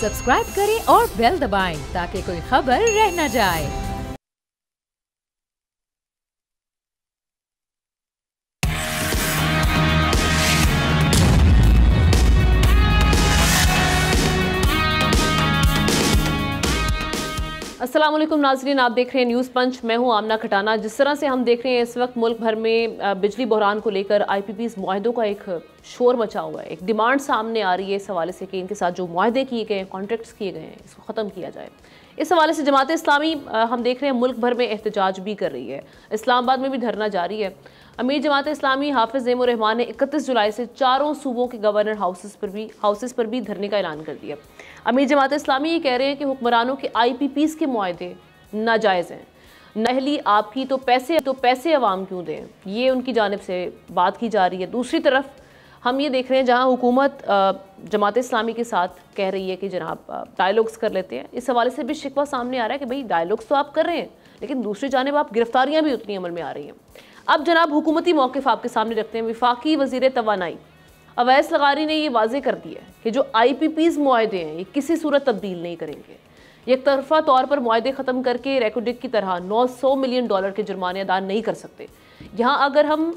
Subscribe करें और bell दबाएं ताकि कोई खबर रह न जाए। अस्सलाम वालेकुम नाज़रीन, आप देख रहे हैं न्यूज़ पंच। मैं हूं आमना खटाना। जिस तरह से हम देख रहे हैं इस वक्त मुल्क भर में बिजली बहरान को लेकर IPPs मुआहदों का एक शोर मचा हुआ है। एक डिमांड सामने आ रही है इस हवाले से कि इनके साथ जो मुआहदे किए गए हैं, कॉन्ट्रैक्ट्स किए गए हैं, इसको ख़त्म किया जाए। इस हवाले से जमात इस्लामी हम देख रहे हैं मुल्क भर में एहतजाज भी कर रही है। इस्लामाबाद में भी धरना जारी है। अमीर जमात इस्लामी हाफिज़ ज़ैमुर रहमान ने 31 जुलाई से चारों सूबों के गवर्नर हाउसेस पर भी धरने का ऐलान कर दिया। अमीर जमात इस्लामी ये कह रहे हैं कि हुक्मरानों के IPPs के मुआहदे नाजायज़ हैं। नहली आपकी तो पैसे अवाम क्यों दें, ये उनकी जानिब से बात की जा रही है। दूसरी तरफ हम ये देख रहे हैं जहां हुकूमत जमात इस्लामी के साथ कह रही है कि जनाब डायलॉग्स कर लेते हैं। इस हवाले से भी शिकवा सामने आ रहा है कि भाई डायलॉग्स तो आप कर रहे हैं, लेकिन दूसरी जानिब आप गिरफ्तारियाँ भी उतनी अमल में आ रही हैं। अब जनाब हुकूमती मौक़िफ़ आपके सामने रखते हैं। वफाकी वज़ीर तवानाई अवैस लगारी ने ये वाज़े कर दिया है कि जो IPPs मुआहदे हैं ये किसी सूरत तब्दील नहीं करेंगे। एक तरफा तौर पर मुआहदे ख़त्म करके रेकोडिक की तरह $900 मिलियन के जुर्माने अदा नहीं कर सकते। यहाँ अगर हम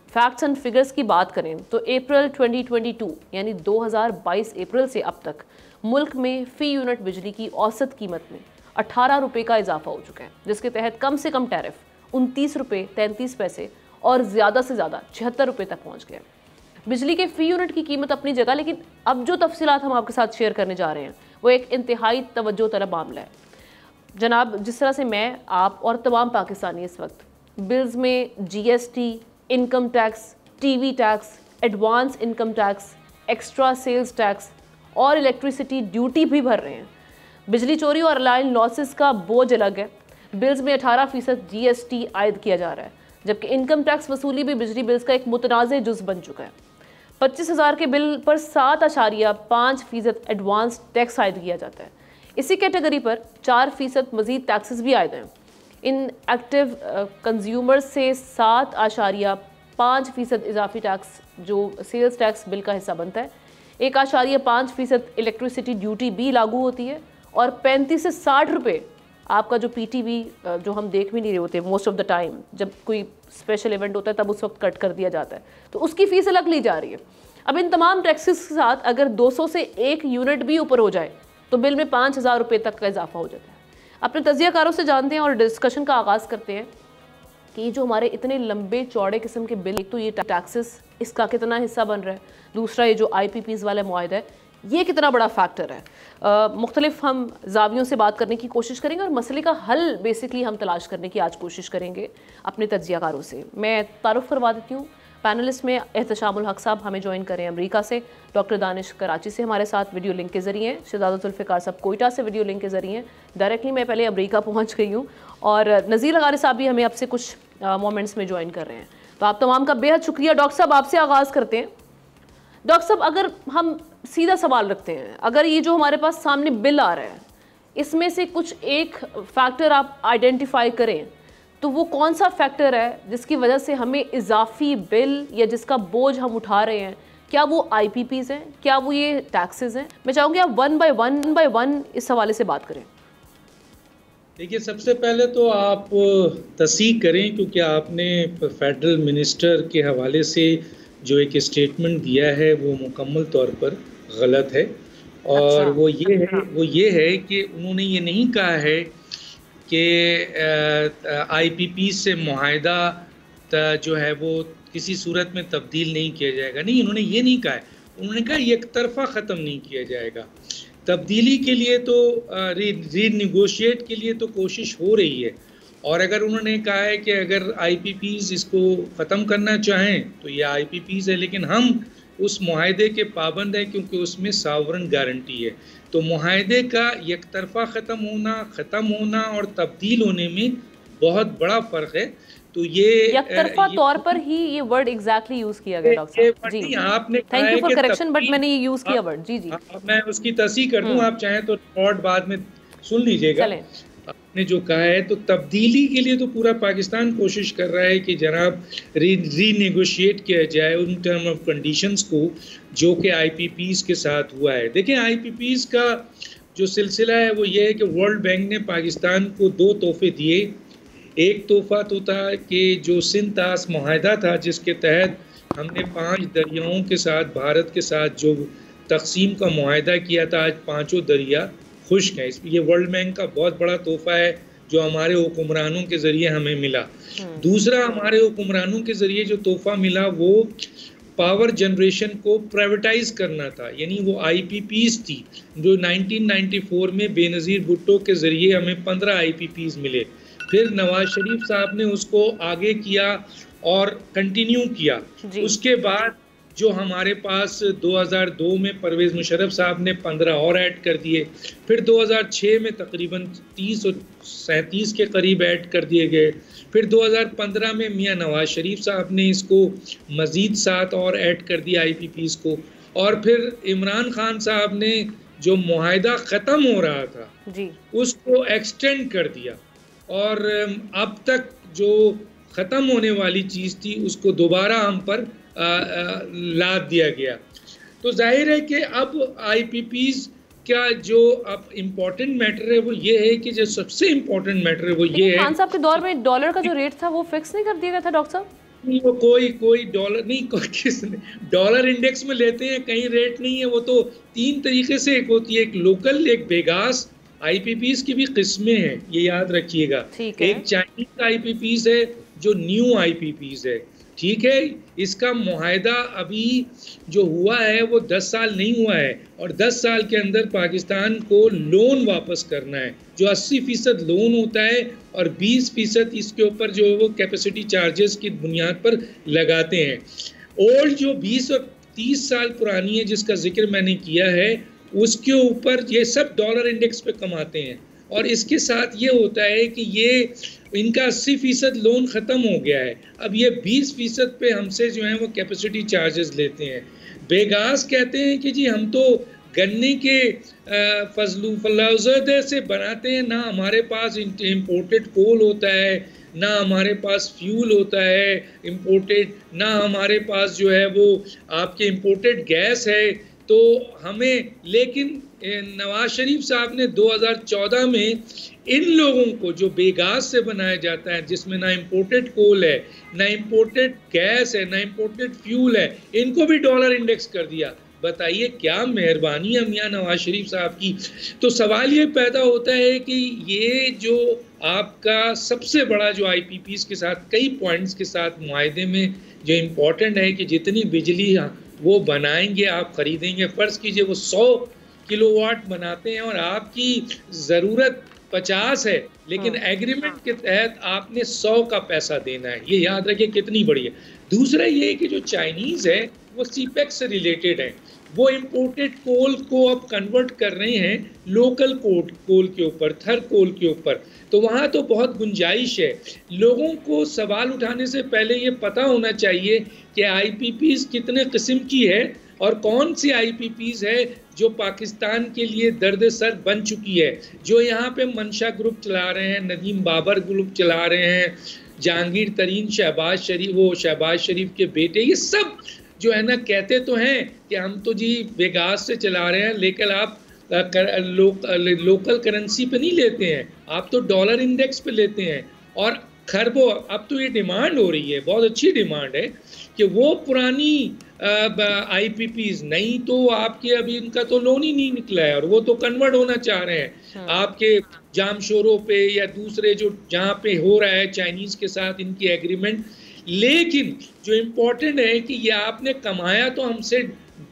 फैक्ट्स एंड फिगर्स की बात करें तो अप्रैल 2022 यानी 2022 अप्रैल से अब तक मुल्क में फ़ी यूनिट बिजली की औसत कीमत में 18 रुपये का इजाफा हो चुका है, जिसके तहत कम से कम टैरिफ 29 रुपये 33 पैसे और ज़्यादा से ज़्यादा 76 रुपये तक पहुँच गया। बिजली के फ़ी यूनिट की कीमत अपनी जगह, लेकिन अब जो तफसीलात हम आपके साथ शेयर करने जा रहे हैं वो एक इंतहाई तवज्जो तलब मामला है। जनाब, जिस तरह से मैं, आप और तमाम पाकिस्तानी इस वक्त बिल्स में GST, income tax, TV tax, advance income tax, extra sales tax और इलेक्ट्रिसिटी ड्यूटी भी भर रहे हैं। बिजली चोरी और लाइन लॉसेस का बोझ अलग है। बिल्स में 18% GST आयद किया जा रहा है, जबकि इनकम टैक्स वसूली भी बिजली बिल्स का एक मुतनाज़ जुज़ बन चुका है। 25,000 के बिल पर 7.5% एडवांस टैक्स आयद किया जाता है। इसी कैटेगरी पर 4% मज़ीद टैक्सेस भी आयद हैं। इन एक्टिव कंज्यूमर्स से 7.5% इजाफी टैक्स जो सेल्स टैक्स बिल का हिस्सा बनता है, 1.5% इलेक्ट्रिसिटी ड्यूटी भी लागू होती है और 35 से 60 रुपये आपका जो PTV जो हम देख भी नहीं रहे होते मोस्ट ऑफ द टाइम, जब कोई स्पेशल इवेंट होता है तब उस वक्त कट कर दिया जाता है, तो उसकी फ़ीस अलग ली जा रही है। अब इन तमाम टैक्सेस के साथ अगर 200 से 1 यूनिट भी ऊपर हो जाए तो बिल में 5,000 रुपये तक का इजाफा हो जाता है। अपने तजियाकारों से जानते हैं और डिस्कशन का आगाज़ करते हैं कि जो हमारे इतने लंबे चौड़े किस्म के बिल, एक तो ये टैक्सेस इसका कितना हिस्सा बन रहा है, दूसरा ये जो IPPs वाला मुआहदा है ये कितना बड़ा फैक्टर है। मुख्तलिफ हम जावियों से बात करने की कोशिश करेंगे और मसले का हल बेसिकली हम तलाश करने की आज कोशिश करेंगे अपने तजियाकारों से। मैं तारुफ करवा देती हूँ। पैनलिस्ट में एहतशामुल हक साहब हमें ज्वाइन करें अमेरिका से, डॉक्टर दानिश कराची से हमारे साथ वीडियो लिंक के ज़रिए, शहजादा जुल्फ़िकार साहब कोयटा से वीडियो लिंक के ज़रिए। डायरेक्टली मैं पहले अमेरिका पहुँच गई हूँ और नज़ीर लगारी साहब भी हमें अब से कुछ मोमेंट्स में ज्वाइन कर रहे हैं। तो आप तमाम का बेहद शुक्रिया। डॉक्टर साहब, आपसे आगाज़ करते हैं। डॉक्टर साहब, अगर हम सीधा सवाल रखते हैं, अगर ये जो हमारे पास सामने बिल आ रहा है इसमें से कुछ एक फैक्टर आप आइडेंटिफाई करें तो वो कौन सा फैक्टर है जिसकी वजह से हमें इजाफी बिल या जिसका बोझ हम उठा रहे हैं? क्या वो IPPs हैं, क्या वो ये टैक्सेस हैं? मैं चाहूँगी आप वन बाय वन इस हवाले से बात करें। देखिए, सबसे पहले तो आप तस्दीक करें, क्योंकि आपने फेडरल मिनिस्टर के हवाले से जो एक स्टेटमेंट दिया है वो मुकम्मल तौर पर गलत है। और अच्छा, वो ये है कि उन्होंने ये नहीं कहा है कि IPP से मुआहदा जो है वो किसी सूरत में तब्दील नहीं किया जाएगा। नहीं, उन्होंने ये नहीं कहा है। उन्होंने कहा एक तरफा ख़त्म नहीं किया जाएगा। तब्दीली के लिए तो रीनिगोशिएट के लिए तो कोशिश हो रही है। और अगर उन्होंने कहा है कि अगर IPPs इसको ख़त्म करना चाहें तो ये IPPs है, लेकिन हम उस मुआहदे के पाबंद हैं क्योंकि उसमें सॉवरेन गारंटी है। तो मुआहदे का एक तरफा ख़त्म होना और तब्दील होने में बहुत बड़ा फ़र्क है। तो ये एक तरफा तौर पर ही ये वर्ड एग्जैक्टली यूज़ किया गया डॉक्टर साहब। जी, आपने thank you for correction, but मैंने ये यूज़ किया वर्ड। जी, मैं उसकी तस्दीक कर दूं, आप चाहें तो रिकॉर्ड बाद में सुन लीजिएगा। आपने जो कहा है, तो तब्दीली के लिए तो पूरा पाकिस्तान कोशिश कर रहा है कि जनाब रीनेगोशिएट किया जाए उन टर्म ऑफ कंडीशंस को जो कि आईपीपीज के साथ हुआ है। देखें, आईपीपीज का जो सिलसिला है वो ये है कि वर्ल्ड बैंक ने पाकिस्तान को 2 तोहफे दिए। एक तोहफा तो था कि जो सिंध-तास मुआहदा था, जिसके तहत हमने 5 दरियाओं के साथ, भारत के साथ जो तकसीम का मुआहदा किया था, आज 5 दरिया खुश्क हैं। ये वर्ल्ड बैंक का बहुत बड़ा तोहफा है जो हमारे हुक्मरानों के ज़रिए हमें मिला। दूसरा, हमारे हुक्मरानों के ज़रिए जो तोहफा मिला वो पावर जनरेशन को प्राइवेटाइज करना था, यानी वो आईपीपीज थी जो 1994 में बेनज़ीर भुट्टो के ज़रिए हमें 15 आईपीपीज मिले। फिर नवाज शरीफ साहब ने उसको आगे किया और कंटिन्यू किया। उसके बाद जो हमारे पास 2002 में परवेज़ मुशर्रफ साहब ने 15 और ऐड कर दिए। फिर 2006 में तकरीबन 30 और 37 के करीब ऐड कर दिए गए। फिर 2015 में मियां नवाज शरीफ साहब ने इसको मज़ीद 7 और ऐड कर दिया आईपीपीज़ को। और फिर इमरान खान साहब ने जो मुआहदा ख़त्म हो रहा था जी, उसको एक्सटेंड कर दिया और अब तक जो ख़त्म होने वाली चीज़ थी उसको दोबारा हम पर लाद दिया गया। तो जाहिर है कि अब आईपीपीज़ क्या जो अब इम्पोर्टेंट मैटर है वो ये है कि जो सबसे इम्पोर्टेंट मैटर है वो ये है, खान साहब के दौर में डॉलर का जो रेट था वो फिक्स नहीं कर दिया गया था डॉक्टर साहब? वो कोई डॉलर नहीं, किसने डॉलर इंडेक्स में लेते हैं, कहीं रेट नहीं है। वो तो 3 तरीके से एक होती है, एक लोकल, एक बेगास। आईपीपीज की भी किस्में हैं, ये याद रखिएगा। एक चाइनीज आईपीपीज है जो न्यू आईपीपीज है, ठीक है। इसका मुआहदा अभी जो हुआ है वो 10 साल नहीं हुआ है और 10 साल के अंदर पाकिस्तान को लोन वापस करना है, जो 80% लोन होता है और 20% इसके ऊपर जो है वो कैपेसिटी चार्जेस की बुनियाद पर लगाते हैं। ओल्ड जो 20 और 30 साल पुरानी है जिसका जिक्र मैंने किया है, उसके ऊपर ये सब डॉलर इंडेक्स पे कमाते हैं। और इसके साथ ये होता है कि ये इनका 80% लोन ख़त्म हो गया है, अब ये 20% पे हमसे जो है वो कैपेसिटी चार्जेस लेते हैं। बेगास कहते हैं कि जी हम तो गन्ने के फलौज़दे से बनाते हैं, ना हमारे पास इम्पोर्टेड कोल होता है, ना हमारे पास फ्यूल होता है इम्पोर्टेड, ना हमारे पास जो है वो आपके इम्पोर्टेड गैस है। तो हमें, लेकिन नवाज शरीफ साहब ने 2014 में इन लोगों को जो बेगास से बनाया जाता है, जिसमें ना इम्पोर्टेड कोल है, ना इम्पोर्टेड गैस है, ना इम्पोर्टेड फ्यूल है, इनको भी डॉलर इंडेक्स कर दिया। बताइए क्या मेहरबानी है मियां नवाज शरीफ साहब की। तो सवाल ये पैदा होता है कि ये जो आपका सबसे बड़ा जो आईपीपीज़ के साथ कई पॉइंट्स के साथ मुआहदे में जो इम्पोर्टेंट है कि जितनी बिजली वो बनाएंगे, आप ख़रीदेंगे, फ़र्ज़ कीजिए वो 100 किलोवाट बनाते हैं और आपकी ज़रूरत 50 है, लेकिन एग्रीमेंट के तहत आपने 100 का पैसा देना है। ये याद रखिए कितनी बड़ी है। दूसरा ये है कि जो चाइनीज़ है वो सीपेक्स से रिलेटेड है, वो इम्पोर्टेड कोल को अब कन्वर्ट कर रहे हैं लोकल कोल के ऊपर, थर कोल के ऊपर। तो वहाँ तो बहुत गुंजाइश है। लोगों को सवाल उठाने से पहले ये पता होना चाहिए कि आईपीपीज़ कितने किस्म की है और कौन सी आईपीपीज़ है जो पाकिस्तान के लिए दर्द सर बन चुकी है। जो यहाँ पे मंशा ग्रुप चला रहे हैं, नदीम बाबर ग्रुप चला रहे हैं, जहांगीर तरीन, शहबाज शरीफ के बेटे, ये सब जो है ना कहते तो हैं कि हम तो जी बेगास से चला रहे हैं, लेकिन आप लोकल करेंसी पे नहीं लेते हैं, आप तो डॉलर इंडेक्स पे लेते हैं। और खरबों, अब तो ये डिमांड हो रही है, बहुत अच्छी डिमांड है कि वो पुरानी आईपीपीज़, नहीं तो आपके अभी इनका तो लोन ही नहीं निकला है और वो तो कन्वर्ट होना चाह रहे हैं आपके जामशोरों पे या दूसरे जो जहाँ पे हो रहा है चाइनीज़ के साथ इनकी एग्रीमेंट। लेकिन जो इम्पोर्टेंट है कि ये आपने कमाया तो हमसे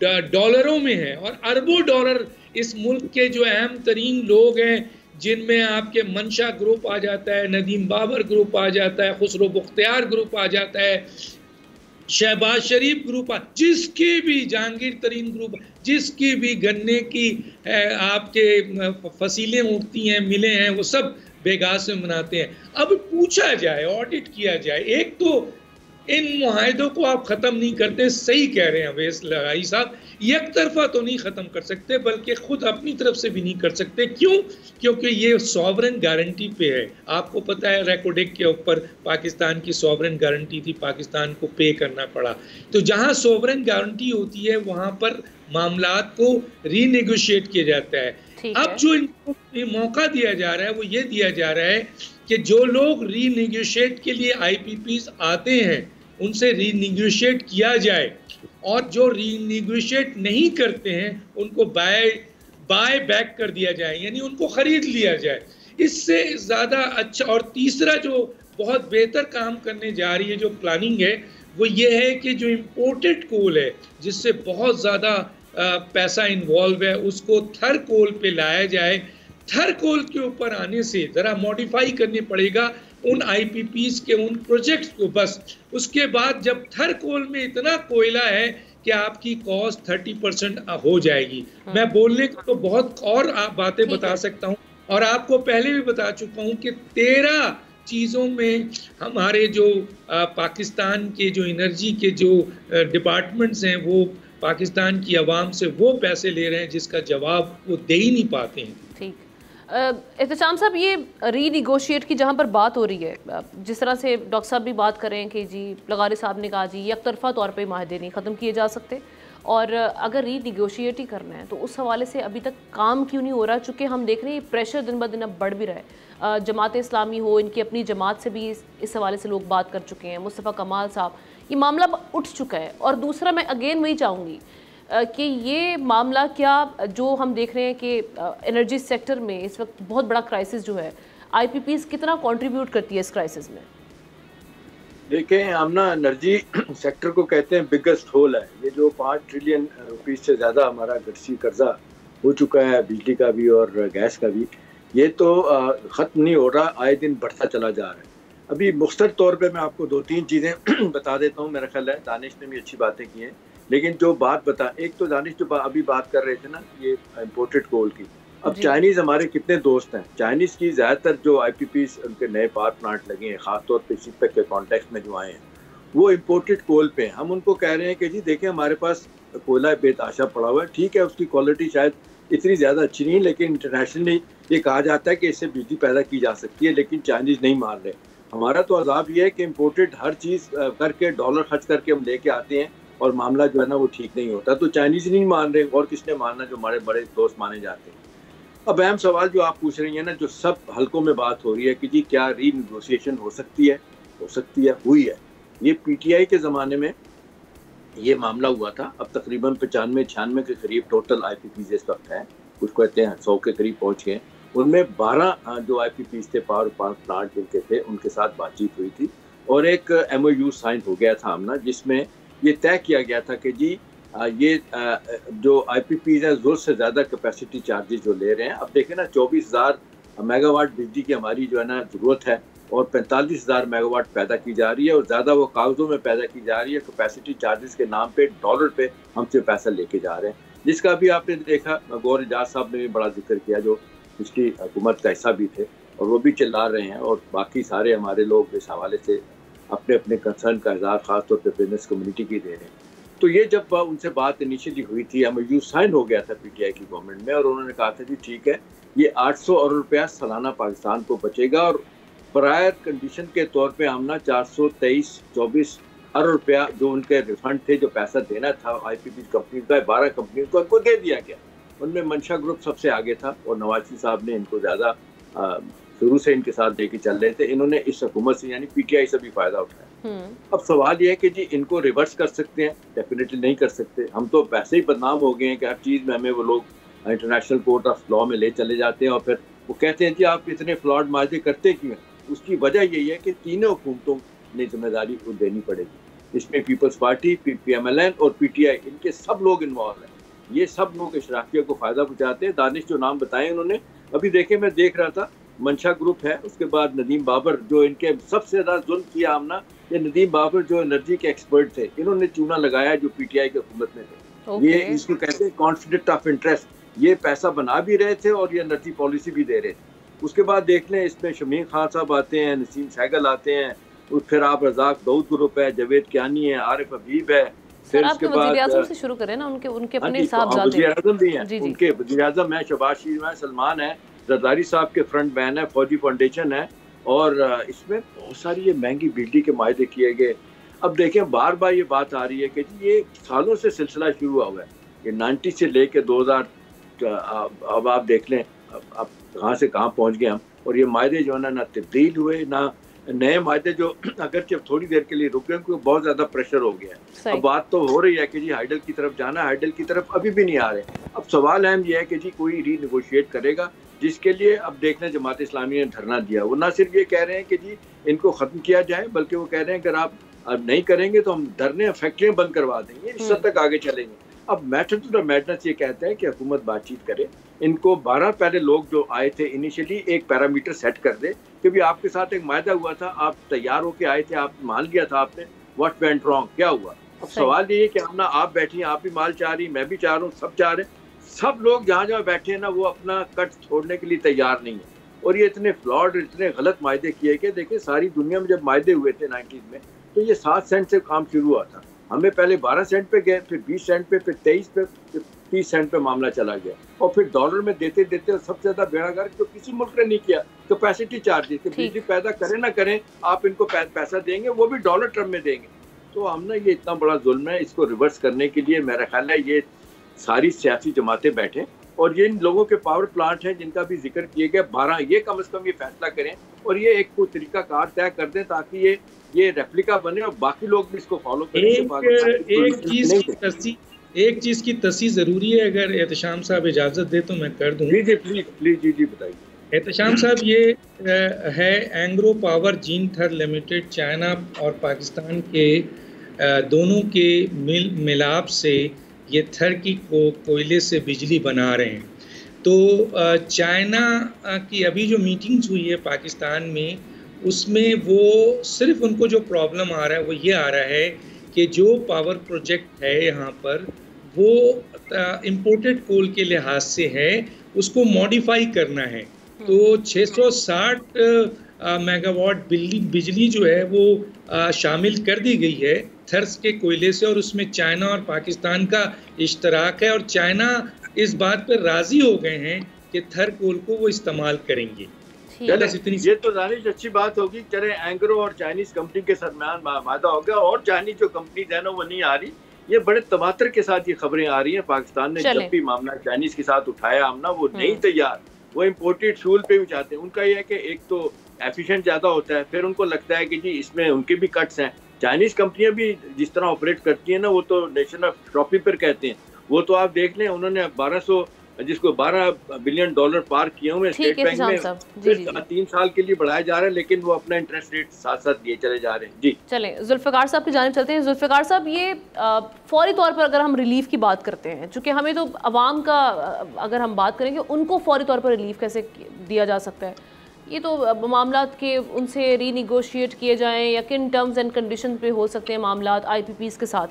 डॉलरों में है और अरबों डॉलर इस मुल्क के जो अहम तरीन लोग हैं, जिनमें आपके मंशा ग्रुप आ जाता है, नदीम बाबर ग्रुप आ जाता है, खुसरो बुख्तियार ग्रुप आ जाता है, शहबाज शरीफ ग्रुप, जिसकी भी जहांगीर तरीन ग्रुप, जिसकी भी गन्ने की आपके फसीलें उठती हैं, मिले हैं, वो सब बेगास में मनाते हैं। अब पूछा जाए, ऑडिट किया जाए, एक तो इन मुआहिदों को आप ख़त्म नहीं करते। सही कह रहे हैं अवैस लगाई साहब, एक तरफा तो नहीं ख़त्म कर सकते, बल्कि ख़ुद अपनी तरफ से भी नहीं कर सकते। क्यों? क्योंकि ये सॉवरेन गारंटी पे है। आपको पता है रेकोडेक के ऊपर पाकिस्तान की सॉवरेन गारंटी थी, पाकिस्तान को पे करना पड़ा। तो जहाँ सॉवरेन गारंटी होती है वहाँ पर मामलात को रीनेगोशिएट किया जाता है। अब जो इनको मौका दिया जा रहा है वो ये दिया जा रहा है कि जो लोग रीनेगोशिएट के लिए IPPs आते हैं उनसे रीनेगोशिएट किया जाए, और जो रीनेगोशिएट नहीं करते हैं उनको बाय बैक कर दिया जाए, यानी उनको खरीद लिया जाए। इससे ज़्यादा अच्छा। और तीसरा जो बहुत बेहतर काम करने जा रही है जो प्लानिंग है वो ये है कि जो इम्पोर्टेड कोल है जिससे बहुत ज़्यादा पैसा इन्वॉल्व है उसको थर कोल पे लाया जाए। थर कोल के ऊपर आने से ज़रा मॉडिफाई करने पड़ेगा उन IPPs के उन प्रोजेक्ट्स को बस। उसके बाद जब थर कोल में इतना कोयला है कि आपकी कॉस्ट 30% हो जाएगी। मैं बोलने को तो बहुत और बातें बता सकता हूँ, और आपको पहले भी बता चुका हूँ कि 13 चीज़ों में हमारे जो पाकिस्तान के जो एनर्जी के जो डिपार्टमेंट्स हैं वो पाकिस्तान की आवाम से वो पैसे ले रहे हैं जिसका जवाब वो दे ही नहीं पाते हैं। ठीक। एहतशाम साहब, ये रीनिगोशिएट की जहाँ पर बात हो रही है, जिस तरह से डॉक्टर साहब भी बात कर रहे हैं कि जी लगारी साहब ने कहा जी एक तरफा तौर पे माहदे नहीं ख़त्म किए जा सकते, और अगर रीनिगोशिएट ही करना है तो उस हवाले से अभी तक काम क्यों नहीं हो रहा? चूँकि हम देख रहे हैं प्रेशर दिन ब दिन अब बढ़ भी रहा है। जमात इस्लामी हो, इनकी अपनी जमात से भी इस हवाले से लोग बात कर चुके हैं, मुस्तफ़ा कमाल साहब, ये मामला उठ चुका है। और दूसरा मैं अगेन वही चाहूँगी कि ये मामला क्या जो हम देख रहे हैं कि एनर्जी सेक्टर में इस वक्त बहुत बड़ा क्राइसिस जो है, IPPs कितना कंट्रीब्यूट करती है इस क्राइसिस में? देखें, हम ना एनर्जी सेक्टर को कहते हैं बिगेस्ट होल है। ये जो 5 ट्रिलियन रुपीस से ज़्यादा हमारा गठसी कर्जा हो चुका है, बिजली का भी और गैस का भी, ये तो ख़त्म नहीं हो रहा, आए दिन बढ़ता चला जा रहा है। अभी मुख्तर तौर पे मैं आपको 2-3 चीज़ें बता देता हूँ। मेरा ख्याल है दानिश ने भी अच्छी बातें की हैं, लेकिन जो बात बता, एक तो दानिश जो अभी बात कर रहे थे ना ये इम्पोर्टेड कोल की, अब चाइनीज़ हमारे कितने दोस्त हैं। चाइनीज़ की ज़्यादातर जो IPPs उनके नए पावर प्लांट लगे हैं, ख़ासतौर पे सीपेक के कॉन्टेक्स्ट में जो आए हैं, वो इम्पोर्टेड कोल पे हैं। हम उनको कह रहे हैं कि जी देखें हमारे पास कोयला बेतहाशा पड़ा हुआ है, ठीक है उसकी क्वालिटी शायद इतनी ज़्यादा अच्छी नहीं, लेकिन इंटरनेशनली ये कहा जाता है कि इससे बिजली पैदा की जा सकती है, लेकिन चाइनीज़ नहीं मान रहे। हमारा तो अज़ाब ये है कि इम्पोर्टेड हर चीज़ करके डॉलर खर्च करके हम लेके आते हैं और मामला जो है ना वो ठीक नहीं होता। तो चाइनीज़ नहीं मान रहे, और किसने मानना जो हमारे बड़े दोस्त माने जाते हैं। अब अहम सवाल जो आप पूछ रही हैं ना, जो सब हलकों में बात हो रही है कि जी क्या रीनेगोशिएशन हो सकती है? हो सकती है, हुई है। ये PTI के ज़माने में ये मामला हुआ था। अब तकरीबन 95-96 के करीब टोटल IPPs इस वक्त हैं, कुछ कहते हैं 100 के करीब पहुँच गए। उनमें 12 जो IPPs थे, पावर प्लांट जिनके थे, उनके साथ बातचीत हुई थी और एक MOU साइन हो गया था हमना, जिसमें ये तय किया गया था कि जी ये जो IPPs हैं ज़रूरत से ज़्यादा कैपेसिटी चार्जेस जो ले रहे हैं। अब देखें ना, 24,000 मेगावाट बिजली की हमारी जो है ना ज़रूरत है और 45,000 मेगावाट पैदा की जा रही है, और ज़्यादा वो कागज़ों में पैदा की जा रही है। कैपेसिटी चार्जेस के नाम पे डॉलर पे हमसे पैसा लेके जा रहे हैं, जिसका भी आपने देखा गौर एजाज साहब ने भी बड़ा जिक्र किया, जो पिछली हुकूमत का हिस्सा भी थे, और वो भी चिल्ला रहे हैं, और बाकी सारे हमारे लोग इस हवाले से अपने अपने कंसर्न का इज़हार ख़ासतौर पर बिजनेस कम्युनिटी की दे रहे हैं। तो ये जब उनसे बात इनिशियली हुई थी, MOU साइन हो गया था PTI की गवर्नमेंट में, और उन्होंने कहा था जी ठीक है, ये 800 अरब रुपया सालाना पाकिस्तान को बचेगा, और प्रायर कंडीशन के तौर पे हम ना 423-24 अरब रुपया जो उनके रिफंड थे, जो पैसा देना था IPP कंपनी का 12 कंपनी को, उनको दे दिया गया। उनमें मंशा ग्रुप सबसे आगे था, और नवाज साहब ने इनको ज़्यादा शुरू से इनके साथ लेके चल रहे थे। इन्होंने इस हुकूमत से यानी PTI से भी फ़ायदा उठाया। अब सवाल ये है कि जी इनको रिवर्स कर सकते हैं? डेफिनेटली नहीं कर सकते। हम तो वैसे ही बदनाम हो गए हैं कि हर चीज़ में हमें वो लोग इंटरनेशनल कोर्ट ऑफ लॉ में ले चले जाते हैं, और फिर वो कहते हैं जी आप इतने फ्लॉड मार्जे करते क्यों हैं? उसकी वजह यही है कि तीनों हुकूमतों ने जिम्मेदारी को देनी पड़ेगी। इसमें पीपल्स पार्टी, PMLN और PTI, इनके सब लोग इन्वॉल्व हैं। ये सब लोग इशराकिया को फ़ायदा पहुँचाते हैं। दानिश जो नाम बताए उन्होंने, अभी देखे मैं देख रहा था, मंशा ग्रुप है, उसके बाद नदीम बाबर जो इनके सबसे ज़्यादा जुल्म किया हमना, ये नदीम बाबर जो एनर्जी के एक्सपर्ट थे, इन्होंने चूना लगाया जो PTI की हुकूमत में थे। ये इसको कहते हैं कॉन्फ्लिक्ट ऑफ इंटरेस्ट। ये पैसा बना भी रहे थे और ये एनर्जी पॉलिसी भी दे रहे थे। उसके बाद देख लें, इसमें शमीम खान साहब आते हैं, नसीम सहगल आते हैं, फिर आप रज़ाक दाऊद ग्रुप है, जवेद कियानी है, आरिफ हबीब है, फिर आपके वज़ीर-ए-आज़म से शुरू करें ना, उनके अपने साहबजादे वज़ीर-ए-आज़म भी हैं, उनके वज़ीर-ए-आज़म है, शहबाज शरीफ है, सलमान है, जरदारी साहब के फ्रंट मैन है, फौजी फाउंडेशन है, और इसमें बहुत सारी ये महंगी बिजली के मायदे किए गए। अब देखें बार बार ये बात आ रही है कि ये सालों से सिलसिला शुरू हुआ है, ये 90 से लेके 2000 अब आप देख लें अब कहाँ से कहाँ पहुँच गए हम। और ये मायदे जो है ना तब्दील हुए ना नए मायदे, जो अगर जब थोड़ी देर के लिए रुके क्योंकि बहुत ज़्यादा प्रेशर हो गया है। अब बात तो हो रही है कि जी हाइडल की तरफ जाना, हाइडल की तरफ अभी भी नहीं आ रहे। अब सवाल अहम यह है कि जी कोई रीनेगोशिएट करेगा, जिसके लिए अब देख लें जमात इस्लामी ने धरना दिया। वो ना सिर्फ ये कह रहे हैं कि जी इनको ख़त्म किया जाए, बल्कि वो कह रहे हैं अगर आप अब नहीं करेंगे तो हम धरने फैक्ट्रियाँ बंद करवा देंगे, इस हद तक आगे चलेंगे। अब मैटर टू द मैटर्स ये कहते हैं कि हुकूमत बातचीत करे, इनको 12 पहले लोग जो आए थे इनिशियली एक पैरामीटर सेट कर दे कि भी आपके साथ एक मायदा हुआ था, आप तैयार होके आए थे, आप मान लिया था आपने, व्हाट वेंट रॉन्ग, क्या हुआ। अब सवाल ये है कि हम ना आप बैठी, आप भी माल चाह रही, मैं भी चाह रहा हूँ, सब चाह रहे, सब लोग जहाँ जहाँ बैठे हैं ना वो अपना कट छोड़ने के लिए तैयार नहीं है। और ये इतने फ्लॉड, इतने गलत मायदे किए कि देखिए सारी दुनिया में जब मायदे हुए थे 90s में तो ये 7 सेंट से काम शुरू हुआ था, हमें पहले 12 सेंट पे गए, फिर 20 सेंट पे, फिर 23 पे, फिर 30 सेंट पे मामला चला गया, और फिर डॉलर में देते देते सबसे ज्यादा बेड़ागर जो किसी मुल्क ने नहीं किया कैपेसिटी चार्जेस, कि बिजली पैदा करें ना करें आप इनको पैसा देंगे, वो भी डॉलर टर्म में देंगे। तो हमने ये इतना बड़ा जुल्म है, इसको रिवर्स करने के लिए मेरा ख्याल है ये सारी सियासी जमातें बैठे और ये इन लोगों के पावर प्लांट हैं जिनका भी जिक्र किए गए 12, ये कम से कम ये फैसला करें और ये एक कोई तरीका कार तय कर दें ताकि ये रेप्लिका बने और बाकी लोग भी इसको फॉलो करें। एक चीज की तस्दीक जरूरी है, अगर एहतशाम साहब इजाजत दे तो मैं कर दूं। जी प्लीज जी बताइए। एहतशाम साहब, ये है एंग्रो पावर जीन थर लिमिटेड, चाइना और पाकिस्तान के दोनों के मिलाप से ये थर की कोयले से बिजली बना रहे हैं। तो चाइना की अभी जो मीटिंग्स हुई है पाकिस्तान में, उसमें वो सिर्फ उनको जो प्रॉब्लम आ रहा है वो ये आ रहा है कि जो पावर प्रोजेक्ट है यहाँ पर वो इम्पोर्टेड कोल के लिहाज से है, उसको मॉडिफाई करना है। तो 660 मेगावाट बिजली जो है वो शामिल कर दी गई है थर्स के कोयले से, और उसमें चाइना और पाकिस्तान का इश्तराक है, और चाइना इस बात पर राजी हो गए हैं कि थर कोल को वो इस्तेमाल करेंगे। ये तो दानिश अच्छी बात होगी, चले एंग्रो और चाइनीज कंपनी के दरमियान वादा हो गया और चाइनीज जो कंपनीज है ना वो नहीं आ रही। ये बड़े तबातर के साथ ये खबरें आ रही हैं। पाकिस्तान ने जब भी मामला चाइनीज के साथ उठाया हम ना, वो नहीं तैयार, वो इम्पोर्टेड फ्यूल पे भी चाहते हैं। उनका ये है कि एक तो एफिशिएंट ज़्यादा होता है, फिर उनको लगता है कि जी इसमें उनके भी कट्स हैं। चाइनीज कंपनियां भी जिस तरह ऑपरेट करती हैं ना, वो तो नेशन ऑफ शॉपिंग पर कहते हैं, वो तो आप देख लें उन्होंने 12 बिलियन डॉलर पार किए हुए स्टेट बैंक में, फिर 3 साल के लिए बढ़ाया जा रहा है, लेकिन वो अपना इंटरेस्ट रेट साथ साथ दिए चले जा रहे हैं। जी चलें जुल्फ़िकार साहब की जानिब चलते हैं। जुल्फ़िकार साहब, ये फौरी तौर पर अगर हम रिलीफ की बात करते हैं, चूँकि हमें तो अवाम का अगर हम बात करेंगे उनको फौरी तौर पर रिलीफ कैसे दिया जा सकता है, ये तो मामला के उनसे रीनिगोशिएट किए जाएँ या किन टर्म्स एंड कंडीशन पे हो सकते हैं मामला IPPs के साथ,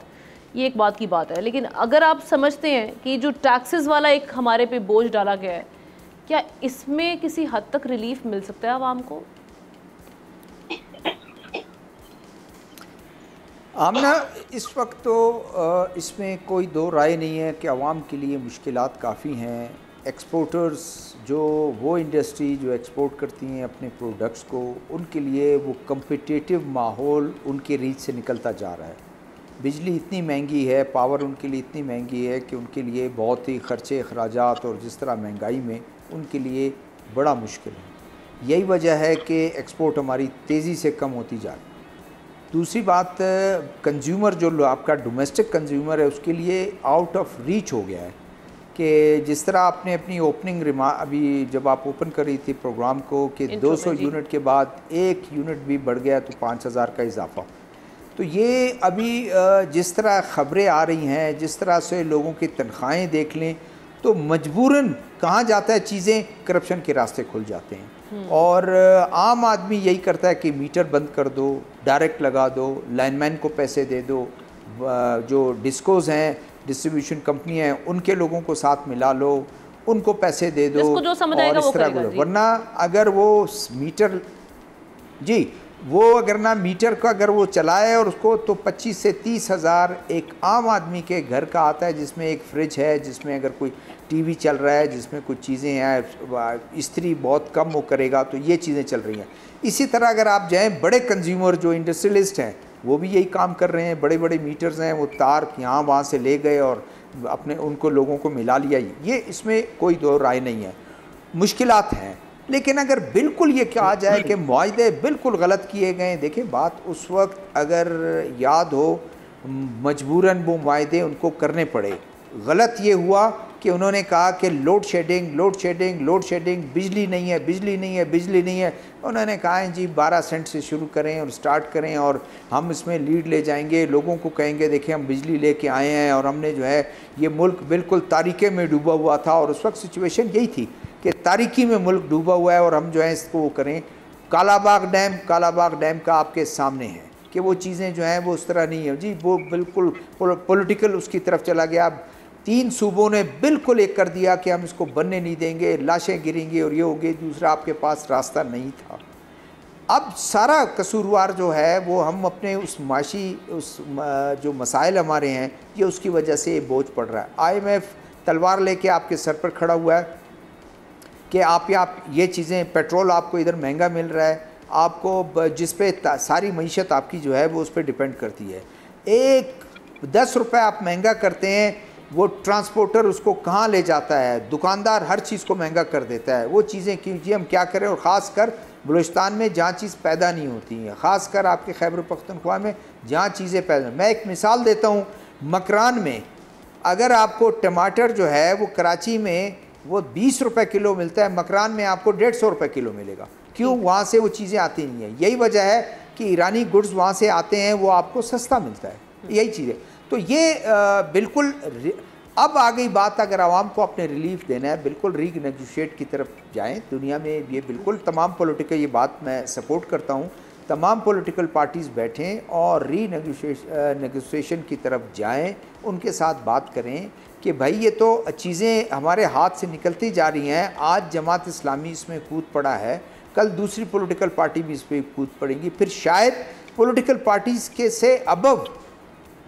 ये एक बात की बात है। लेकिन अगर आप समझते हैं कि जो टैक्सेस वाला एक हमारे पे बोझ डाला गया है, क्या इसमें किसी हद तक रिलीफ मिल सकता है आवाम को? आमना, इस वक्त तो इसमें कोई दो राय नहीं है कि आवाम के लिए मुश्किलात काफ़ी हैं। एक्सपोर्टर्स वो इंडस्ट्री जो एक्सपोर्ट करती हैं अपने प्रोडक्ट्स को, उनके लिए वो कम्पिटिटिव माहौल उनके रीच से निकलता जा रहा है। बिजली इतनी महंगी है, पावर उनके लिए इतनी महंगी है कि उनके लिए बहुत ही ख़र्चे अखराजात और जिस तरह महंगाई में उनके लिए बड़ा मुश्किल है। यही वजह है कि एक्सपोर्ट हमारी तेज़ी से कम होती जा रही है। दूसरी बात, कंज्यूमर जो आपका डोमेस्टिक कंज्यूमर है उसके लिए आउट ऑफ रीच हो गया है कि जिस तरह आपने अपनी ओपनिंग अभी जब आप ओपन कर रही थी प्रोग्राम को कि 200 यूनिट के बाद 1 यूनिट भी बढ़ गया तो 5000 का इजाफा। तो ये अभी जिस तरह ख़बरें आ रही हैं, जिस तरह से लोगों की तनख्वाहें देख लें, तो मजबूरन कहाँ जाता है, चीज़ें करप्शन के रास्ते खुल जाते हैं। और आम आदमी यही करता है कि मीटर बंद कर दो, डायरेक्ट लगा दो, लाइनमैन को पैसे दे दो, जो डिस्कोज़ हैं, डिस्ट्रीब्यूशन कंपनी हैं, उनके लोगों को साथ मिला लो, उनको पैसे दे दो, जो समझ आएगा और इस तरह। वरना अगर वो मीटर जी वो अगर ना मीटर का अगर वो चलाए और उसको, तो 25 से 30 हज़ार एक आम आदमी के घर का आता है, जिसमें एक फ्रिज है, जिसमें अगर कोई टीवी चल रहा है, जिसमें कुछ चीज़ें हैं, इस्त्री बहुत कम वो करेगा, तो ये चीज़ें चल रही हैं। इसी तरह अगर आप जाएँ बड़े कंज्यूमर जो इंडस्ट्रियलिस्ट हैं वो भी यही काम कर रहे हैं, बड़े बड़े मीटर्स हैं, वो तार यहाँ वहाँ से ले गए और अपने उनको लोगों को मिला लिया। ये इसमें कोई दो राय नहीं है, मुश्किलात हैं। लेकिन अगर बिल्कुल ये कहा जाए कि मुआहदे बिल्कुल गलत किए गए, देखिए बात उस वक्त अगर याद हो मजबूरन वो मुआहदे उनको करने पड़े। गलत ये हुआ कि उन्होंने कहा कि लोड शेडिंग, बिजली नहीं है, बिजली नहीं है। उन्होंने कहा है जी 12 सेंट से शुरू करें और स्टार्ट करें और हम इसमें लीड ले जाएंगे, लोगों को कहेंगे देखिए हम बिजली लेके आए हैं और हमने जो है ये मुल्क बिल्कुल तारीके में डूबा हुआ था, और उस वक्त सिचुएशन यही थी कि तारीकी में मुल्क डूबा हुआ है और हम जो है इसको वो करें। कालाबाग डैम का आपके सामने है कि वो चीज़ें जो हैं वो उस तरह नहीं है जी, वो बिल्कुल पॉलिटिकल उसकी तरफ चला गया। 3 सूबों ने बिल्कुल एक कर दिया कि हम इसको बनने नहीं देंगे, लाशें गिरेंगी और ये हो गई। दूसरा आपके पास रास्ता नहीं था। अब सारा कसूरवार जो है वो हम अपने उस माशी जो मसाइल हमारे हैं ये उसकी वजह से ये बोझ पड़ रहा है। IMF तलवार लेके आपके सर पर खड़ा हुआ है कि आप ये चीज़ें, पेट्रोल आपको इधर महंगा मिल रहा है, आपको जिस पे सारी मईशत आपकी जो है वो उस पर डिपेंड करती है। 10 रुपये आप महंगा करते हैं, वो ट्रांसपोर्टर उसको कहाँ ले जाता है, दुकानदार हर चीज़ को महंगा कर देता है। वो चीज़ें क्योंकि हम क्या करें, और ख़ास कर बलूचिस्तान में जहाँ चीज़ पैदा नहीं होती हैं, ख़ास कर आपके खैबर पख्तूनख्वा में जहाँ चीज़ें पैदा। मैं एक मिसाल देता हूँ, मकरान में अगर आपको टमाटर जो है वो कराची में वो 20 रुपये किलो मिलता है, मकरान में आपको 150 रुपये किलो मिलेगा। क्यों? वहाँ से वो चीज़ें आती नहीं हैं। यही वजह है कि ईरानी गुड्स वहाँ से आते हैं, वो आपको सस्ता मिलता है, यही चीज़ है। तो ये बिल्कुल अब आ गई बात, अगर आवाम को अपने रिलीफ देना है बिल्कुल रीनेगोशिएट की तरफ जाएं। दुनिया में ये बिल्कुल तमाम पॉलिटिकल, ये बात मैं सपोर्ट करता हूँ, तमाम पॉलिटिकल पार्टीज़ बैठें और रीनेगोशिएशन की तरफ जाएं, उनके साथ बात करें कि भाई ये तो चीज़ें हमारे हाथ से निकलती जा रही हैं। आज जमात इस्लामी इसमें कूद पड़ा है, कल दूसरी पॉलिटिकल पार्टी भी इस पर कूद पड़ेगी, फिर शायद पॉलिटिकल पार्टीज़ के से अबव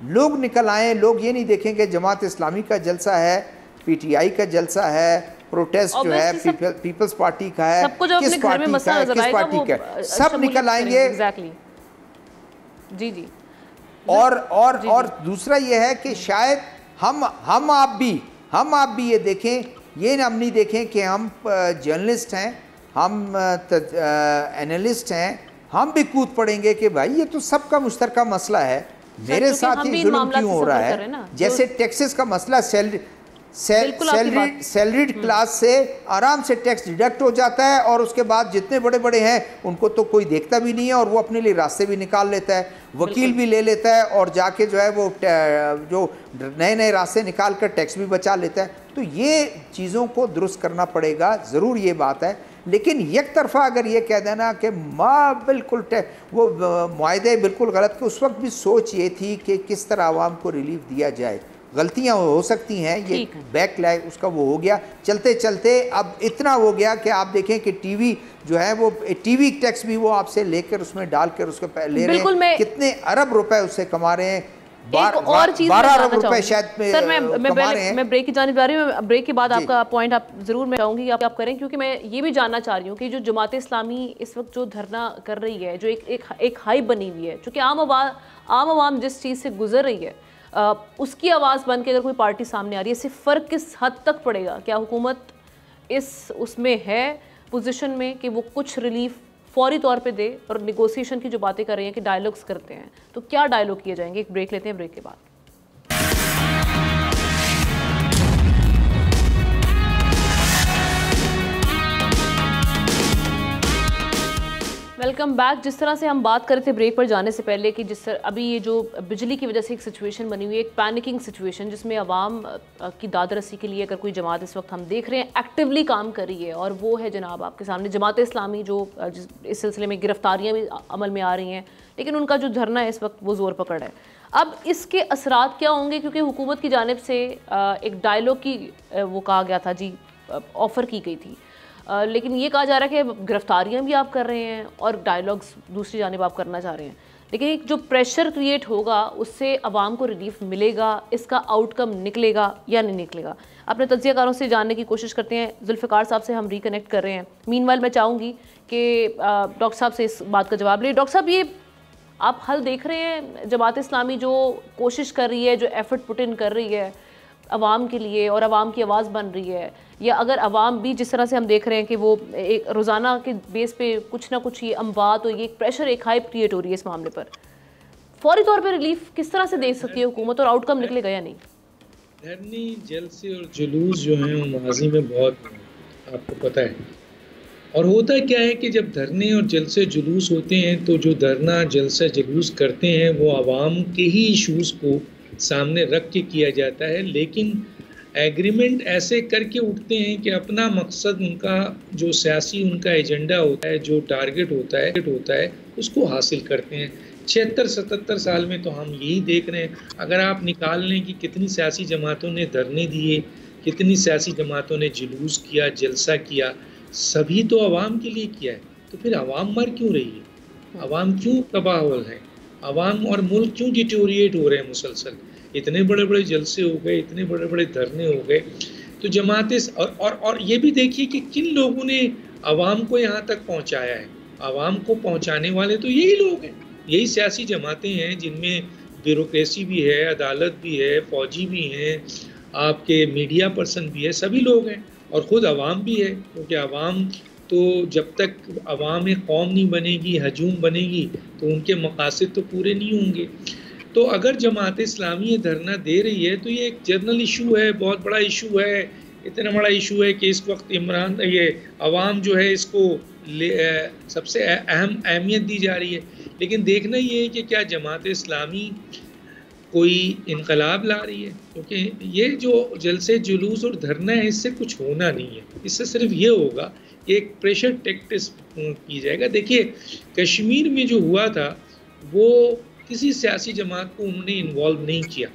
लोग निकल आए। लोग ये नहीं देखेंगे जमात इस्लामी का जलसा है, PTI का जलसा है, प्रोटेस्ट जो है पीपल्स पार्टी का है, किस पार्टी का है, किस पार्टी का है, सब निकल आएंगे। जी। और दूसरा ये है कि शायद हम आप भी ये देखें, ये हम नहीं देखें कि हम जर्नलिस्ट हैं, हम एनालिस्ट हैं, हम भी कूद पड़ेंगे कि भाई ये तो सबका मुश्तरका मसला है, मेरे साथ ही जुल्म क्यों हो रहा है। जैसे टैक्सेस का मसला, सैलरीड क्लास से आराम से टैक्स डिडक्ट हो जाता है और उसके बाद जितने बड़े बड़े हैं उनको तो कोई देखता भी नहीं है और वो अपने लिए रास्ते भी निकाल लेता है, वकील भी ले लेता है और जाके जो है वो जो नए रास्ते निकाल कर टैक्स भी बचा लेता है। तो ये चीज़ों को दुरुस्त करना पड़ेगा, ज़रूर ये बात है। लेकिन एक तरफा अगर ये कह देना कि बिल्कुल वो मुआहदे बिल्कुल गलत, कि उस वक्त भी सोच ये थी कि किस तरह आवाम को रिलीफ दिया जाए। गलतियां हो सकती हैं, ये बैकलैग उसका वो हो गया, चलते चलते अब इतना हो गया कि आप देखें कि टीवी जो है वो टीवी टैक्स भी वो आपसे लेकर उसमें डालकर उसको ले रहे हैं, कितने अरब रुपए उससे कमा रहे हैं। और चीज 12 अरब रुपए शायद सर मैं ब्रेक की जाने जा रही हूँ। ब्रेक के बाद आपका पॉइंट आप जरूर मैं चाहूंगी कि आप करें, क्योंकि मैं ये भी जानना चाह रही हूँ कि जो जमात इस्लामी इस वक्त जो धरना कर रही है, जो एक हाइप बनी हुई है, चूँकि आम आवाम जिस चीज़ से गुजर रही है उसकी आवाज़ बन के अगर कोई पार्टी सामने आ रही है, इससे फ़र्क किस हद तक पड़ेगा? क्या हुकूमत उसमें है पोजीशन में कि वो कुछ रिलीफ फौरी तौर पे दे? और निगोसिएशन की जो बातें कर रही हैं कि डायलॉग्स करते हैं, तो क्या डायलॉग किए जाएंगे? एक ब्रेक लेते हैं, ब्रेक के बाद वेलकम बैक। जिस तरह से हम बात कर रहे थे ब्रेक पर जाने से पहले कि जिस तरह अभी ये जो बिजली की वजह से एक सिचुएशन बनी हुई है, एक पैनिकिंग सिचुएशन, जिसमें आवाम की दाद रसी के लिए अगर कोई जमात इस वक्त हम देख रहे हैं एक्टिवली काम कर रही है, और वो है जनाब आपके सामने जमात इस्लामी, जो इस सिलसिले में गिरफ्तारियाँ भी अमल में आ रही हैं, लेकिन उनका जो धरना है इस वक्त वो ज़ोर पकड़ है। अब इसके असरात क्या होंगे? क्योंकि हुकूमत की जानिब से एक डायलॉग की वो कहा गया था जी, ऑफ़र की गई थी, लेकिन ये कहा जा रहा है कि गिरफ्तारियां भी आप कर रहे हैं और डायलॉग्स दूसरी जानिब आप करना चाह रहे हैं, लेकिन एक जो प्रेशर क्रिएट होगा उससे आवाम को रिलीफ मिलेगा, इसका आउटकम निकलेगा या नहीं निकलेगा? अपने तज्जियाकारों से जानने की कोशिश करते हैं। जुल्फ़िकार साहब से हम रिकनेक्ट कर रहे हैं। मीनवाइल मैं चाहूँगी कि डॉक्टर साहब से इस बात का जवाब लें। डॉक्टर साहब, ये आप हल देख रहे हैं जमात इस्लामी जो कोशिश कर रही है, जो एफर्ट पुट इन कर रही है अवाम के लिए और अवाम की आवाज़ बन रही है, या अगर अवाम भी जिस तरह से हम देख रहे हैं कि वो एक रोज़ाना के बेस पे कुछ ना कुछ ये अमवात और ये प्रेशर, एक हाइप क्रिएट हो रही है इस मामले पर, फौरी तौर पर रिलीफ किस तरह से दे सकती है हुकूमत और आउटकम निकलेगा या नहीं? धरने, जलसे और जुलूस जो हैं वो माजी में बहुत, आपको पता है। और होता क्या है कि जब धरने और जलसे जुलूस होते हैं तो जो धरना जलसा जुलूस करते हैं वो आवाम के ही इशूज़ को सामने रख के किया जाता है, लेकिन एग्रीमेंट ऐसे करके उठते हैं कि अपना मकसद, उनका जो सियासी उनका एजेंडा होता है, जो टारगेट होता है उसको हासिल करते हैं। 76-77 साल में तो हम यही देख रहे हैं। अगर आप निकाल लें कि कितनी सियासी जमातों ने धरने दिए, कितनी सियासी जमातों ने जुलूस किया, जलसा किया, सभी तो आवाम के लिए किया है। तो फिर आवाम मर क्यों रही है? आवाम क्यों तबाह हो रहे हैं? आवाम और मुल्क क्यों डिटोरिएट हो रहे हैं मुसलसल? इतने बड़े बड़े जलसे हो गए, इतने बड़े बड़े धरने हो गए। तो जमातें और ये भी देखिए कि किन लोगों ने आवाम को यहाँ तक पहुँचाया है। आवाम को पहुँचाने वाले तो यही लोग हैं, यही सियासी जमातें हैं जिनमें ब्यूरोक्रेसी भी है, अदालत भी है, फौजी भी हैं, आपके मीडिया पर्सन भी है, सभी लोग हैं और ख़ुद आवाम भी है। क्योंकि आवाम तो जब तक अवाम एक कौम नहीं बनेगी, हजूम बनेगी, तो उनके मकासद तो पूरे नहीं होंगे। तो अगर जमात इस्लामी ये धरना दे रही है तो ये एक जनरल इशू है, बहुत बड़ा इशू है। इतना बड़ा इशू है कि इस वक्त इमरान, ये अवाम जो है इसको सबसे अहमियत दी जा रही है। लेकिन देखना ये है कि क्या जमात इस्लामी कोई इनकलाब ला रही है, क्योंकि ये जो जलसे जुलूस और धरना है इससे कुछ होना नहीं है। इससे सिर्फ ये होगा कि एक प्रेशर टैक्टिक्स की जाएगा। देखिए कश्मीर में जो हुआ था वो किसी सियासी जमात को उन्होंने इन्वॉल्व नहीं किया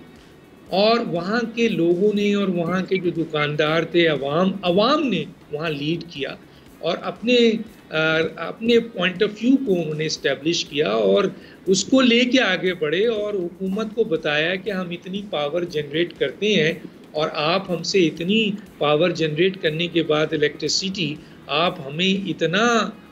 और वहाँ के लोगों ने और वहाँ के जो दुकानदार थे, अवाम ने वहाँ लीड किया और अपने पॉइंट ऑफ व्यू को उन्होंने इस्टेब्लिश किया और उसको लेके आगे बढ़े और हुकूमत को बताया कि हम इतनी पावर जनरेट करते हैं और आप हमसे इतनी पावर जनरेट करने के बाद इलेक्ट्रिसिटी आप हमें इतना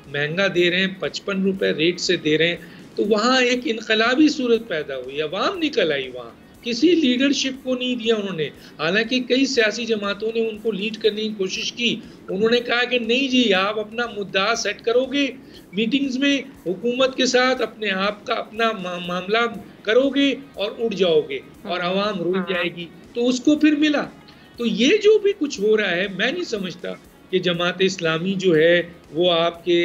महंगा दे रहे हैं, 55 रुपये रेट से दे रहे हैं। तो वहाँ एक इनकलाबी सूरत पैदा हुई, अवाम निकल आई वहाँ, किसी लीडरशिप को नहीं दिया उन्होंने। हालांकि कई सियासी जमातों ने उनको लीड करने की कोशिश की, उन्होंने कहा कि नहीं जी आप अपना मुद्दा सेट करोगे मीटिंग्स में हुकूमत के साथ, अपने आप का अपना मामला करोगे और उड़ जाओगे और आवाम रुल जाएगी। तो उसको फिर मिला। तो ये जो भी कुछ हो रहा है, मैं नहीं समझता कि जमात इस्लामी जो है वो आपके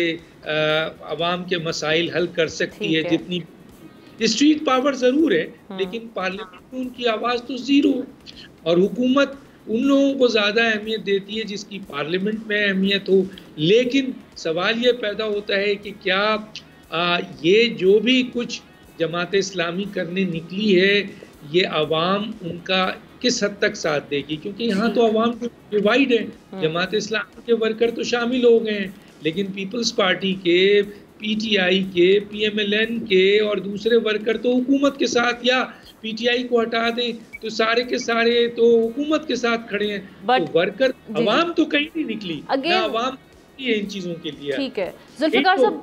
अवाम के मसाइल हल कर सकती है। जितनी स्ट्रीट पावर ज़रूर है लेकिन पार्लियामेंट में उनकी आवाज़ तो ज़ीरो। और हुकूमत उन लोगों को ज़्यादा अहमियत देती है जिसकी पार्लियामेंट में अहमियत हो। लेकिन सवाल ये पैदा होता है कि क्या ये जो भी कुछ जमात इस्लामी करने निकली है ये अवाम उनका किस हद तक साथ देगी, क्योंकि यहाँ तो अवाम डिवाइड है। जमात इस्लामी के वर्कर तो शामिल हो गए हैं लेकिन पीपल्स पार्टी के, पीटीआई के, पीएमएलएन के और दूसरे वर्कर तो हुकूमत के साथ, या पीटीआई को हटा दें तो सारे के सारे तो हुकूमत के साथ खड़े हैं। तो वर्कर, अवाम तो कहीं नहीं निकली ना, अवाम है इन चीजों के लिए। ठीक है जुल्फ़िकार साहब,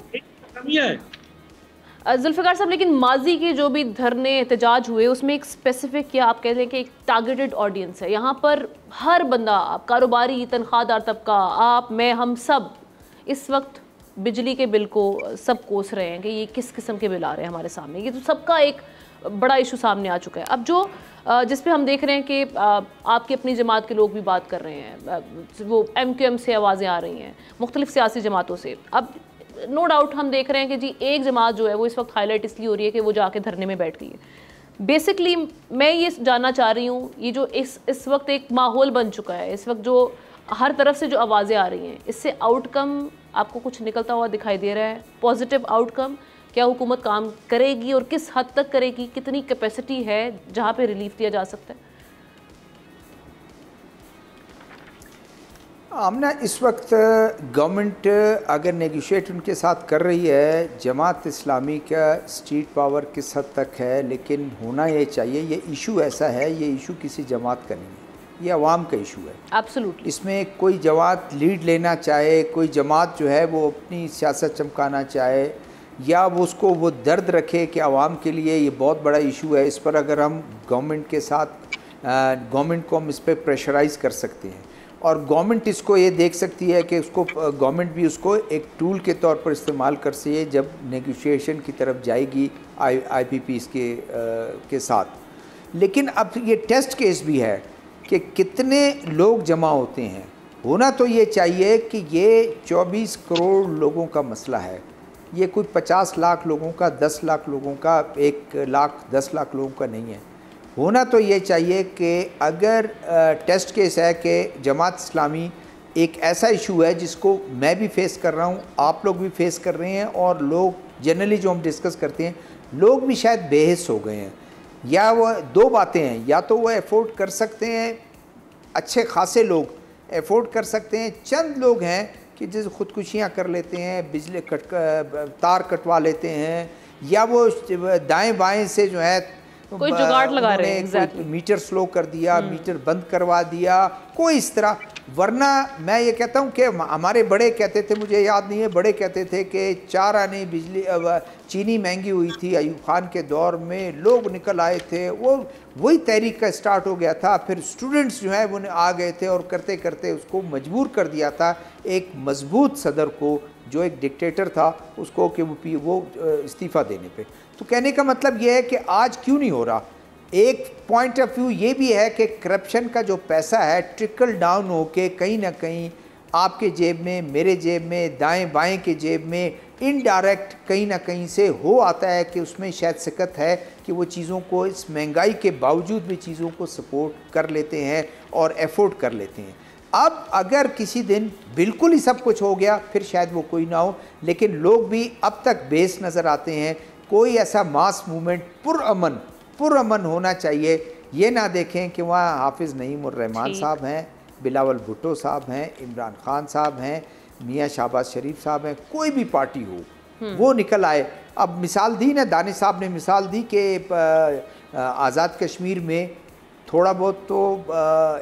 जुल्फ़िकार साहब, लेकिन माजी के जो भी धरने एहतजाज हुए उसमें एक स्पेसिफिक, या आप कहते हैं कि एक टारगेटेड ऑडियंस है। यहाँ पर हर बंदा, आप कारोबारी, तनख्वाहदार तबका, आप, मैं, हम सब इस वक्त बिजली के बिल को सब कोस रहे हैं कि ये किस किस्म के बिल आ रहे हैं हमारे सामने। ये तो सबका एक बड़ा इशू सामने आ चुका है। अब जो जिस पे हम देख रहे हैं कि आपकी अपनी जमात के लोग भी बात कर रहे हैं, वो MQM से आवाज़ें आ रही हैं, मुख्तलिफ सियासी जमातों से। अब नो डाउट हम देख रहे हैं कि जी एक जमात जो है वो इस वक्त हाईलाइट इसलिए हो रही है कि वो जाके धरने में बैठ गई है। बेसिकली मैं ये जानना चाह रही हूँ, ये जो इस वक्त एक माहौल बन चुका है, इस वक्त जो हर तरफ से जो आवाज़ें आ रही हैं, इससे आउटकम आपको कुछ निकलता हुआ दिखाई दे रहा है? Positive outcome? क्या हुकूमत काम करेगी और किस हद तक करेगी? कितनी कैपेसिटी है जहाँ पे रिलीफ दिया जा सकता है? आमना इस वक्त गवर्नमेंट अगर नेगोशिएट उनके साथ कर रही है, जमात इस्लामी का स्ट्रीट पावर किस हद तक है, लेकिन होना ये चाहिए। ये इशू ऐसा है, ये इशू किसी जमात का नहीं है, ये अवाम का इशू है। एब्सोल्युटली। इसमें कोई जमात लीड लेना चाहे, कोई जमात जो है वो अपनी सियासत चमकाना चाहे, या वो उसको वो दर्द रखे कि आवाम के लिए ये बहुत बड़ा इशू है, इस पर अगर हम गवर्नमेंट के साथ गवर्नमेंट को हम इस पर प्रेशराइज़ कर सकते हैं, और गवर्नमेंट इसको ये देख सकती है कि उसको गवर्नमेंट भी उसको एक टूल के तौर पर इस्तेमाल कर सकती है जब नेगोशिएशन की तरफ जाएगी IPPs के साथ। लेकिन अब ये टेस्ट केस भी है कि कितने लोग जमा होते हैं। होना तो ये चाहिए कि ये 24 करोड़ लोगों का मसला है, ये कोई 50 लाख लोगों का, 10 लाख लोगों का, 1 लाख 10 लाख लोगों का नहीं है। होना तो ये चाहिए कि अगर टेस्ट केस है कि जमात इस्लामी एक ऐसा इशू है जिसको मैं भी फेस कर रहा हूँ, आप लोग भी फेस कर रहे हैं, और लोग जनरली जो हम डिस्कस करते हैं, लोग भी शायद बेहिस हो गए हैं, या वो दो बातें हैं, या तो वो अफोर्ड कर सकते हैं, अच्छे खासे लोग अफोर्ड कर सकते हैं, चंद लोग हैं कि जैसे ख़ुदकुशियाँ कर लेते हैं, बिजली तार कटवा लेते हैं, या वो दाएं बाएं से जो है कोई जुगाड़ लगा रहे हैं, exactly. मीटर स्लो कर दिया, मीटर बंद करवा दिया, कोई इस तरह। वरना मैं ये कहता हूँ कि हमारे बड़े कहते थे, मुझे याद नहीं है, बड़े कहते थे कि 4 आने बिजली चीनी महंगी हुई थी अयूब खान के दौर में, लोग निकल आए थे, वो वही तहरीक का स्टार्ट हो गया था। फिर स्टूडेंट्स जो हैं वो आ गए थे और करते करते उसको मजबूर कर दिया था एक मजबूत सदर को, जो एक डिक्टेटर था, उसको कि वो इस्तीफ़ा देने पे। तो कहने का मतलब ये है कि आज क्यों नहीं हो रहा। एक पॉइंट ऑफ व्यू ये भी है कि करप्शन का जो पैसा है ट्रिकल डाउन होके कहीं ना कहीं आपके जेब में, मेरे जेब में, दाएं बाएं के जेब में, इनडायरेक्ट कहीं ना कहीं से हो आता है कि उसमें शायद सिकत है कि वो चीज़ों को इस महंगाई के बावजूद भी चीज़ों को सपोर्ट कर लेते हैं और एफोर्ड कर लेते हैं। अब अगर किसी दिन बिल्कुल ही सब कुछ हो गया फिर शायद वो कोई ना हो, लेकिन लोग भी अब तक बेस नज़र आते हैं। कोई ऐसा मास मूवमेंट पुरअमन होना चाहिए। ये ना देखें कि वहाँ हाफिज़ नईम उर रहमान साहब हैं, बिलावल भुट्टो साहब हैं, इमरान खान साहब हैं, मियाँ शहबाज शरीफ साहब हैं, कोई भी पार्टी हो वो निकल आए। अब मिसाल दी ना, दानिश साहब ने मिसाल दी कि आज़ाद कश्मीर में थोड़ा बहुत तो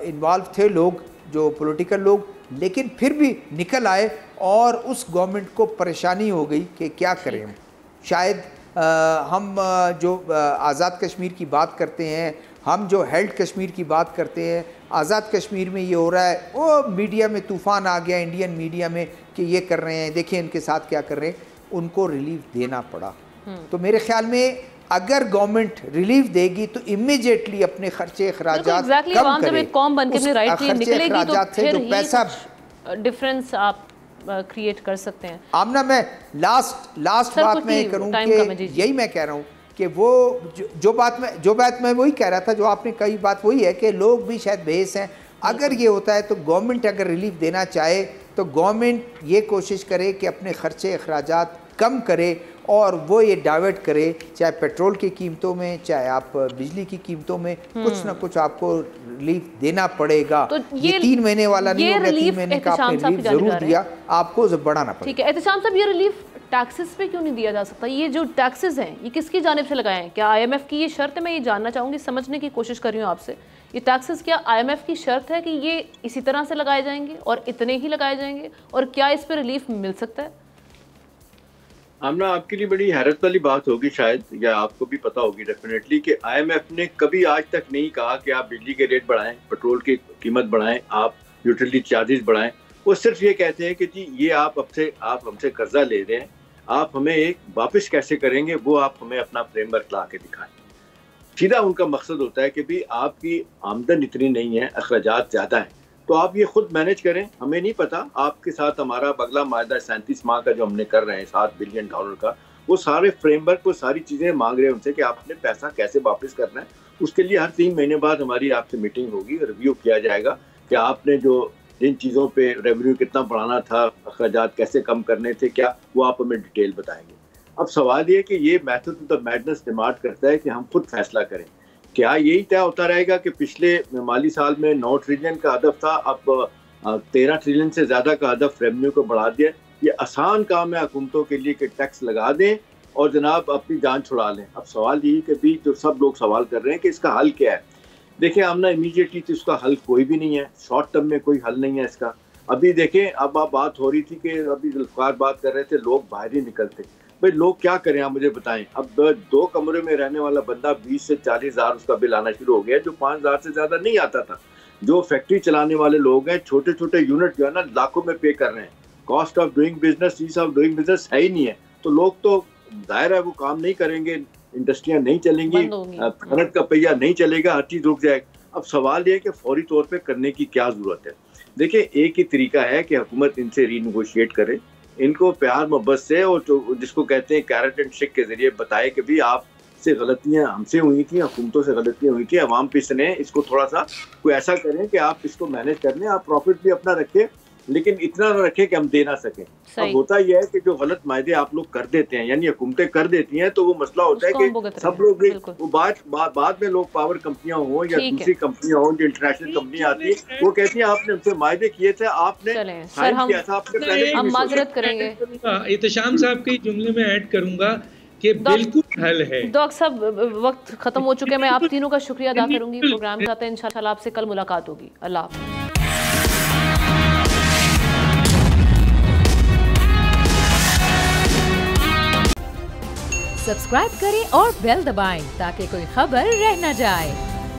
इन्वॉल्व थे लोग, जो पॉलिटिकल लोग, लेकिन फिर भी निकल आए और उस गवर्नमेंट को परेशानी हो गई कि क्या करें हम। शायद हम जो आज़ाद कश्मीर की बात करते हैं, हम जो हेल्ड कश्मीर की बात करते हैं, आज़ाद कश्मीर में ये हो रहा है, वो मीडिया में तूफ़ान आ गया, इंडियन मीडिया में, कि ये कर रहे हैं, देखिए इनके साथ क्या कर रहे हैं, उनको रिलीफ देना पड़ा। तो मेरे ख्याल में अगर गवर्नमेंट रिलीफ देगी तो इमीडिएटली अपने खर्चे अखराजात कम करे, कौम बन के अपने राइट लिए निकलेगी तो फिर जो पैसा डिफरेंस आप क्रिएट कर सकते हैं। आमना मैं लास्ट बात मैं करूं कि यही मैं कह रहा हूं कि वो जो बात मैं वही कह रहा था, जो आपने कही बात वही है कि लोग भी शायद बेहस हैं। अगर ये होता है तो गवर्नमेंट अगर रिलीफ देना चाहे तो गवर्नमेंट ये कोशिश करे कि अपने खर्चे अखराजात कम करे और वो ये डाइवर्ट करे, चाहे पेट्रोल की कीमतों में, चाहे आप बिजली की कीमतों में, कुछ ना कुछ आपको रिलीफ देना पड़ेगा। तो ये 3 महीने वाला नहीं होगा, 3 महीने का आपने रिलीफ जरूर दिया, आपको बढ़ाना पड़ेगा। ठीक है एहतशाम साहब, ये रिलीफ टैक्सेस पे क्यों नहीं दिया जा सकता? ये जो टैक्सेस हैं ये किसकी जानिब से लगाए हैं? क्या IMF की ये शर्त है? मैं ये जानना चाहूँगी, समझने की कोशिश कर रही हूँ आपसे। ये टैक्सेस क्या IMF की शर्त है कि ये इसी तरह से लगाए जाएंगे और इतने ही लगाए जाएंगे, और क्या इस पर रिलीफ मिल सकता है? आमना, आपके लिए बड़ी हैरत वाली बात होगी शायद, या आपको भी पता होगी डेफिनेटली, कि IMF ने कभी आज तक नहीं कहा कि आप बिजली के रेट बढ़ाएं, पेट्रोल की कीमत बढ़ाएं, आप यूटिलिटी चार्जेस बढ़ाएं। वो सिर्फ ये कहते हैं कि जी ये आप हमसे कर्जा ले रहे हैं, आप हमें एक वापस कैसे करेंगे वो आप हमें अपना फ्रेमवर्क ला के दिखाएं। सीधा उनका मकसद होता है कि भी आपकी आमदन इतनी नहीं है, अखराजात ज़्यादा हैं, तो आप ये खुद मैनेज करें, हमें नहीं पता। आपके साथ हमारा बगला मायदा 37 माह का जो हमने कर रहे हैं $7 बिलियन का, वो सारे फ्रेमवर्क, वो सारी चीज़ें मांग रहे हैं उनसे कि आपने पैसा कैसे वापस करना है। उसके लिए हर 3 महीने बाद हमारी आपसे मीटिंग होगी, रिव्यू किया जाएगा कि आपने जो जिन चीज़ों पे रेवेन्यू कितना बढ़ाना था, अखराजात कैसे कम करने थे, क्या वो आप हमें डिटेल बताएंगे। अब सवाल ये कि ये method of the madness demand करता है कि हम खुद फैसला करें। क्या यही तय होता रहेगा कि पिछले माली साल में 9 ट्रिलियन का हदफ था, अब 13 ट्रिलियन से ज़्यादा का हदफ रेवेन्यू को बढ़ा दिया। ये आसान काम है हुकूमतों के लिए कि टैक्स लगा दें और जनाब अपनी जान छुड़ा लें। अब सवाल यही कि भी जो सब लोग सवाल कर रहे हैं कि इसका हल क्या है। देखिए आमना इमीडिएटली तो इसका हल कोई भी नहीं है, शॉर्ट टर्म में कोई हल नहीं है इसका। अभी देखें, अब आप बात हो रही थी कि अभी जुल्फ़िकार बात कर रहे थे लोग बाहर ही निकलते। भाई लोग क्या करें आप मुझे बताएं। अब 2 कमरे में रहने वाला बंदा 20 से 40 हज़ार उसका बिल आना शुरू हो गया, जो 5 हज़ार से ज़्यादा नहीं आता था। जो फैक्ट्री चलाने वाले लोग हैं, छोटे छोटे यूनिट जो है ना लाखों में पे कर रहे हैं। Cost of doing business, ease of doing business है ही नहीं है, तो लोग तो जाहिर है वो काम नहीं करेंगे, इंडस्ट्रियां नहीं चलेंगी, खनन का पहिया नहीं चलेगा, हर चीज रुक जाएगी। अब सवाल ये है कि फौरी तौर पे करने की क्या जरूरत है। देखिए एक ही तरीका है कि हुकूमत इनसे रीनेगोशिएट करे, इनको प्यार मोहब्बत से और जिसको कहते हैं कैरेट एंड स्टिक के जरिए बताए कि भी आप से गलतियां हमसे हुई थी, हुकूमतों से गलतियां हुई थी, अवाम पे इसने इसको थोड़ा सा कोई ऐसा करें कि आप इसको मैनेज कर लें, आप प्रॉफिट भी अपना रखें लेकिन इतना ना रखें कि हम दे ना सकें। अब होता यह है कि जो गलत मायदे आप लोग कर देते हैं यानी हुकूमतें कर देती हैं, तो वो मसला होता है कि सब लोग वो बाद में लोग पावर कंपनियां हो या दूसरी कंपनियां हो जो इंटरनेशनल कंपनियां आती है, वो कहती हैं आपने हमसे मायदे किए थे, आपने किया था, आपने पहले हम माजरत करेंगे। एहतशाम साहब के जुमले में ऐड करूंगा कि बिल्कुल हल है। डॉक्टर साहब वक्त खत्म हो चुके हैं, मैं आप तीनों का शुक्रिया अदा करूंगी। प्रोग्राम के साथ इंशाल्लाह आपसे कल मुलाकात होगी। अल्लाह हाफ़िज़। सब्सक्राइब करें और बेल दबाएं ताकि कोई खबर रह न जाए।